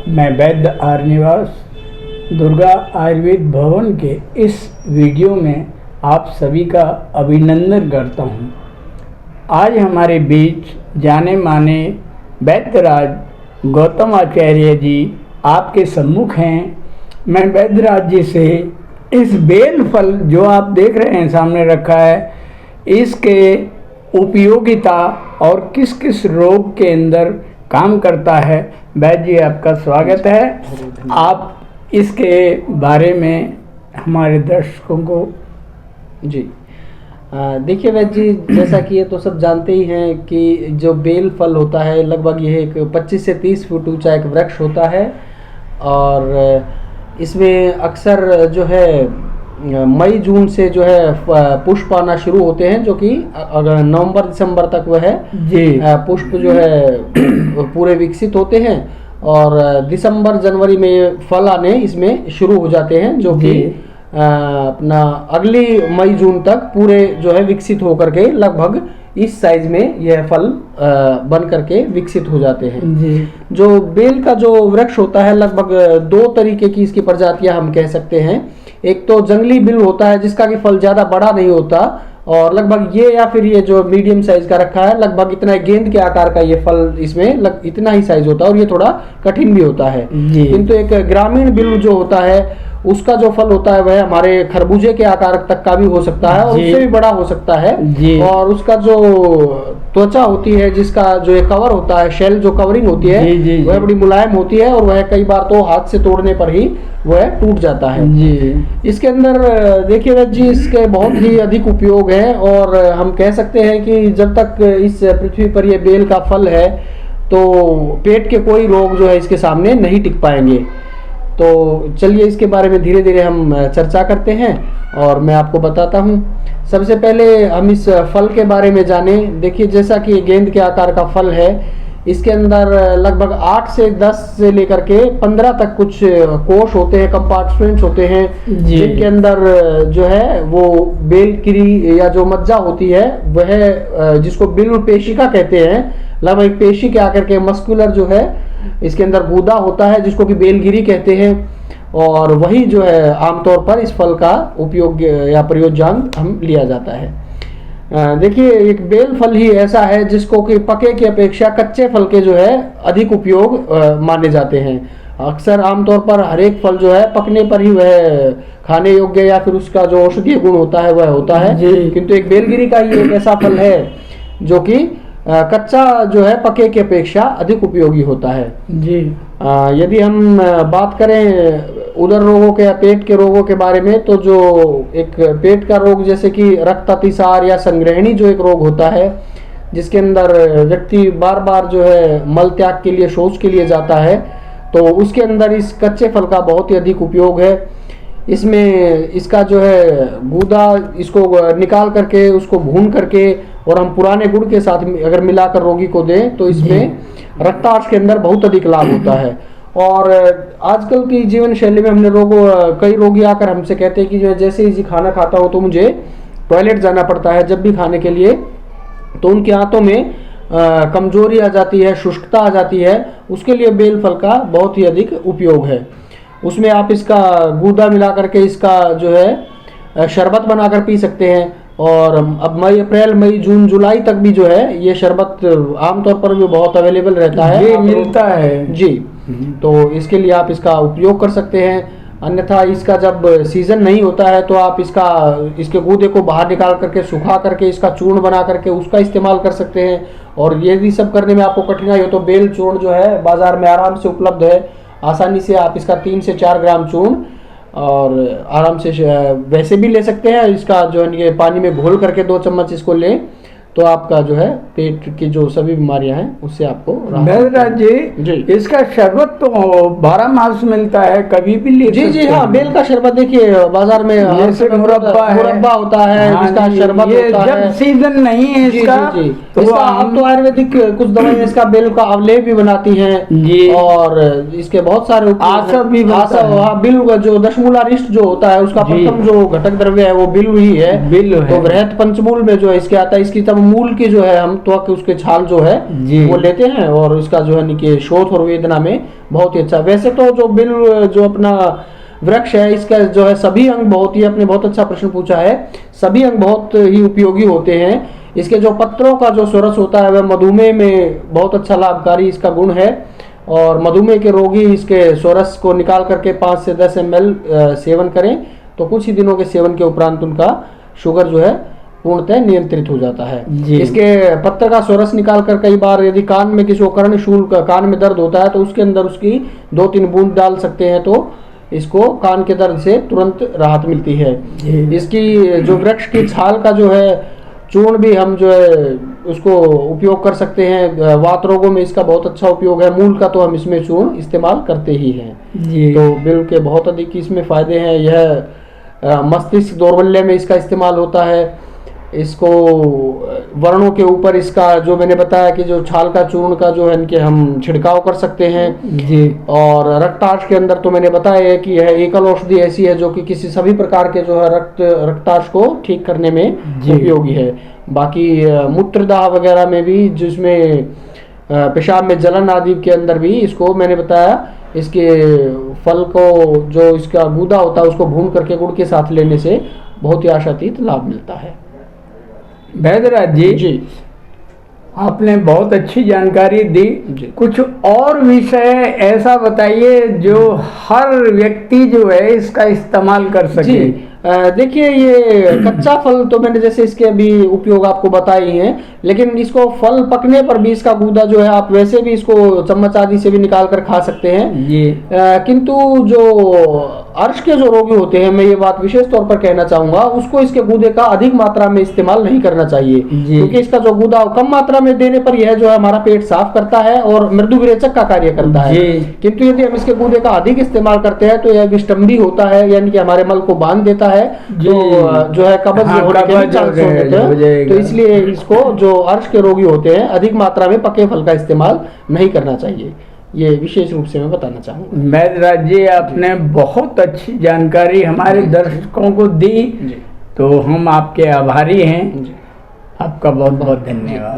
मैं वैद्य आर निवास दुर्गा आयुर्वेद भवन के इस वीडियो में आप सभी का अभिनंदन करता हूं। आज हमारे बीच जाने माने वैद्यराज गौतम आचार्य जी आपके सम्मुख हैं। मैं वैद्यराज जी से इस बेल फल जो आप देख रहे हैं सामने रखा है, इसके उपयोगिता और किस किस रोग के अंदर काम करता है। वैद्य जी आपका स्वागत है। आप इसके बारे में हमारे दर्शकों को जी देखिए वैद्य जी, जैसा कि ये तो सब जानते ही हैं कि जो बेल फल होता है लगभग यह एक 25 से 30 फुट ऊंचा एक वृक्ष होता है और इसमें अक्सर जो है मई जून से जो है पुष्प आना शुरू होते हैं, जो कि अगर नवंबर दिसंबर तक वह है जी पुष्प जो है पूरे विकसित होते हैं और दिसंबर जनवरी में फल आने इसमें शुरू हो जाते हैं, जो कि अपना अगली मई जून तक पूरे जो है विकसित होकर के लगभग इस साइज में यह फल बन करके विकसित हो जाते हैं जी। जो बेल का जो वृक्ष होता है लगभग दो तरीके की इसकी प्रजातियां हम कह सकते हैं। एक तो जंगली बिल होता है जिसका कि फल ज्यादा बड़ा नहीं होता और लगभग ये या फिर ये जो मीडियम साइज का रखा है लगभग इतना गेंद के आकार का ये फल इसमें इतना ही साइज होता है और ये थोड़ा कठिन भी होता है। किंतु एक ग्रामीण बिल जो होता है उसका जो फल होता है वह हमारे खरबूजे के आकार तक का भी हो सकता है और उससे भी बड़ा हो सकता है और उसका जो त्वचा होती है, जिसका जो एक कवर होता है, शेल जो कवरिंग होती है वह बड़ी मुलायम होती है और वह कई बार तो हाथ से तोड़ने पर ही वह टूट जाता है जी। इसके अंदर देखिए वैद्य जी, इसके बहुत ही अधिक उपयोग है और हम कह सकते हैं कि जब तक इस पृथ्वी पर यह बेल का फल है तो पेट के कोई रोग जो है इसके सामने नहीं टिक पाएंगे। तो चलिए इसके बारे में धीरे धीरे हम चर्चा करते हैं और मैं आपको बताता हूँ। सबसे पहले हम इस फल के बारे में जाने। देखिए जैसा कि गेंद के आकार का फल है, इसके अंदर लगभग 8 से 10 से लेकर के 15 तक कुछ कोश होते हैं, कंपार्टमेंट्स होते हैं, जिनके अंदर जो है वो बेलकिरी या जो मज्जा होती है वह जिसको बिल पेशिका कहते हैं, लगभग एक पेशी के आकर के मस्कुलर जो है इसके अंदर गूदा होता है जिसको कि बेलगिरी कहते हैं और वही जो है आमतौर पर इस फल का उपयोग या प्रयोजन हम लिया जाता है। देखिए एक बेल फल ही ऐसा है जिसको कि पके की अपेक्षा कच्चे फल के जो है अधिक उपयोग माने जाते हैं। अक्सर आमतौर पर हर एक फल जो है पकने पर ही वह खाने योग्य या फिर उसका जो औषधीय गुण होता है वह होता है, किंतु एक बेलगिरी का ही एक ऐसा फल है जो कि कच्चा जो है पके की अपेक्षा अधिक उपयोगी होता है जी। यदि हम बात करें उदर रोगों के या पेट के रोगों के बारे में, तो जो एक पेट का रोग जैसे कि रक्त अतिसार या संग्रहणी जो एक रोग होता है जिसके अंदर व्यक्ति बार बार जो है मल त्याग के लिए, शौच के लिए जाता है, तो उसके अंदर इस कच्चे फल का बहुत ही अधिक उपयोग है। इसमें इसका जो है गूदा इसको निकाल करके उसको भून करके और हम पुराने गुड़ के साथ अगर मिलाकर रोगी को दें तो इसमें रक्तार्थ के अंदर बहुत अधिक लाभ होता है। और आजकल की जीवन शैली में हमने कई रोगी आकर हमसे कहते हैं कि जो जैसे ही खाना खाता हो तो मुझे टॉयलेट जाना पड़ता है जब भी खाने के लिए, तो उनके हाथों में कमजोरी आ जाती है, शुष्कता आ जाती है। उसके लिए बेल फल का बहुत ही अधिक उपयोग है। उसमें आप इसका गूदा मिला करके इसका जो है शरबत बनाकर पी सकते हैं और अब अप्रैल मई जून जुलाई तक भी जो है ये शरबत आमतौर पर जो बहुत अवेलेबल रहता है, ये मिलता है जी। तो इसके लिए आप इसका उपयोग कर सकते हैं। अन्यथा इसका जब सीजन नहीं होता है तो आप इसके गूदे को बाहर निकाल करके सुखा करके इसका चूर्ण बना करके उसका इस्तेमाल कर सकते हैं। और यदि सब करने में आपको कठिनाई हो तो बेल चूर्ण जो है बाजार में आराम से उपलब्ध है। आसानी से आप इसका 3 से 4 ग्राम चूर्ण और आराम से वैसे भी ले सकते हैं। इसका जो है ये पानी में घोल करके 2 चम्मच इसको लें तो आपका जो है पेट की जो सभी बीमारियां हैं उससे आपको राहत जी। इसका शरबत तो 12 मास मिलता है, कभी भी ले जी जी। हाँ, बेल का शरबत देखिए बाजार में मुरब्बा होता है, इसका शरबत होता है। जब सीजन नहीं है इसका तो अब तो आयुर्वेदिक कुछ दवाइयां इसका बेल का अवलेह भी बनाती हैं और इसके बहुत सारे बिल जो दशमूलारिष्ट जो होता है उसका प्रथम जो घटक द्रव्य है वो बिल ही है। तो बृहत पंचमूल में जो इसके आता है, इसकी तब मूल के जो है हम त्वक उसके छाल जो है वो लेते हैं और इसका जो है कि शोथ और वेदना में बहुत ही अच्छा। वैसे तो जो बिल जो अपना वृक्ष है इसका जो है सभी अंग बहुत ही, आपने बहुत अच्छा प्रश्न पूछा है, सभी अंग बहुत ही उपयोगी होते हैं। इसके जो पत्रों का जो सोरस होता है वह मधुमेह में बहुत अच्छा लाभकारी इसका गुण है और मधुमेह के रोगी इसके सोरस को निकाल करके 5 से 10 ml सेवन करें तो कुछ ही दिनों के सेवन के उपरांत उनका शुगर जो है पूर्णतः नियंत्रित हो जाता है। इसके पत्ते का सोरस निकाल कर कई बार यदि कान में किसी को कर्णशूल का कान में दर्द होता है तो उसके अंदर उसकी 2-3 बूंद डाल सकते हैं तो इसको कान के दर्द से तुरंत राहत मिलती है। इसकी जो वृक्ष की छाल का जो है चूर्ण भी हम जो है उसको उपयोग कर सकते हैं, वात रोगों में इसका बहुत अच्छा उपयोग है। मूल का तो हम इसमें चूर्ण इस्तेमाल करते ही हैं। तो बिल के बहुत अधिक इसमें फायदे हैं। यह मस्तिष्क दौर्बल्य में इसका इस्तेमाल होता है। इसको वर्णों के ऊपर इसका जो मैंने बताया कि जो छाल का चूर्ण का जो है इनके हम छिड़काव कर सकते हैं जी। और रक्ताश के अंदर तो मैंने बताया है कि यह एकल औषधि ऐसी है जो कि किसी सभी प्रकार के जो है रक्ताश को ठीक करने में उपयोगी है। बाकी मूत्रदाह वगैरह में भी, जिसमें पेशाब में जलन आदि के अंदर भी इसको मैंने बताया, इसके फल को जो इसका गूदा होता है उसको भून करके गुड़ के साथ लेने से बहुत ही आशातीत लाभ मिलता है। वैद्यराज जी, आपने बहुत अच्छी जानकारी दी। कुछ और विषय ऐसा बताइए जो हर व्यक्ति जो है इसका इस्तेमाल कर सके। देखिए, ये कच्चा फल तो मैंने जैसे इसके अभी उपयोग आपको बताए ही हैं, लेकिन इसको फल पकने पर भी इसका गूदा जो है आप वैसे भी इसको चम्मच आदि से भी निकाल कर खा सकते हैं। किंतु जो अर्श के जो रोगी होते हैं, मैं ये बात विशेष तौर पर कहना चाहूंगा, उसको इसके गूदे का अधिक मात्रा में इस्तेमाल नहीं करना चाहिए, क्योंकि इसका जो गूदा कम मात्रा में देने पर यह जो है हमारा पेट साफ करता है और मृदु विरेचक का कार्य करता है। किंतु यदि हम इसके गूदे का अधिक इस्तेमाल करते हैं तो यह विष्टम्भी होता है, यानी कि हमारे मल को बांध देता है, जो है कब्ज होने के चांस होते हैं। तो इसलिए इसको जो अर्श के रोगी होते हैं अधिक मात्रा में पके फल का इस्तेमाल नहीं करना चाहिए। ये विशेष रूप से मैं बताना चाहूँगा। वैद्यराज जी, आपने बहुत अच्छी जानकारी हमारे दर्शकों को दी, तो हम आपके आभारी हैं। आपका बहुत बहुत धन्यवाद।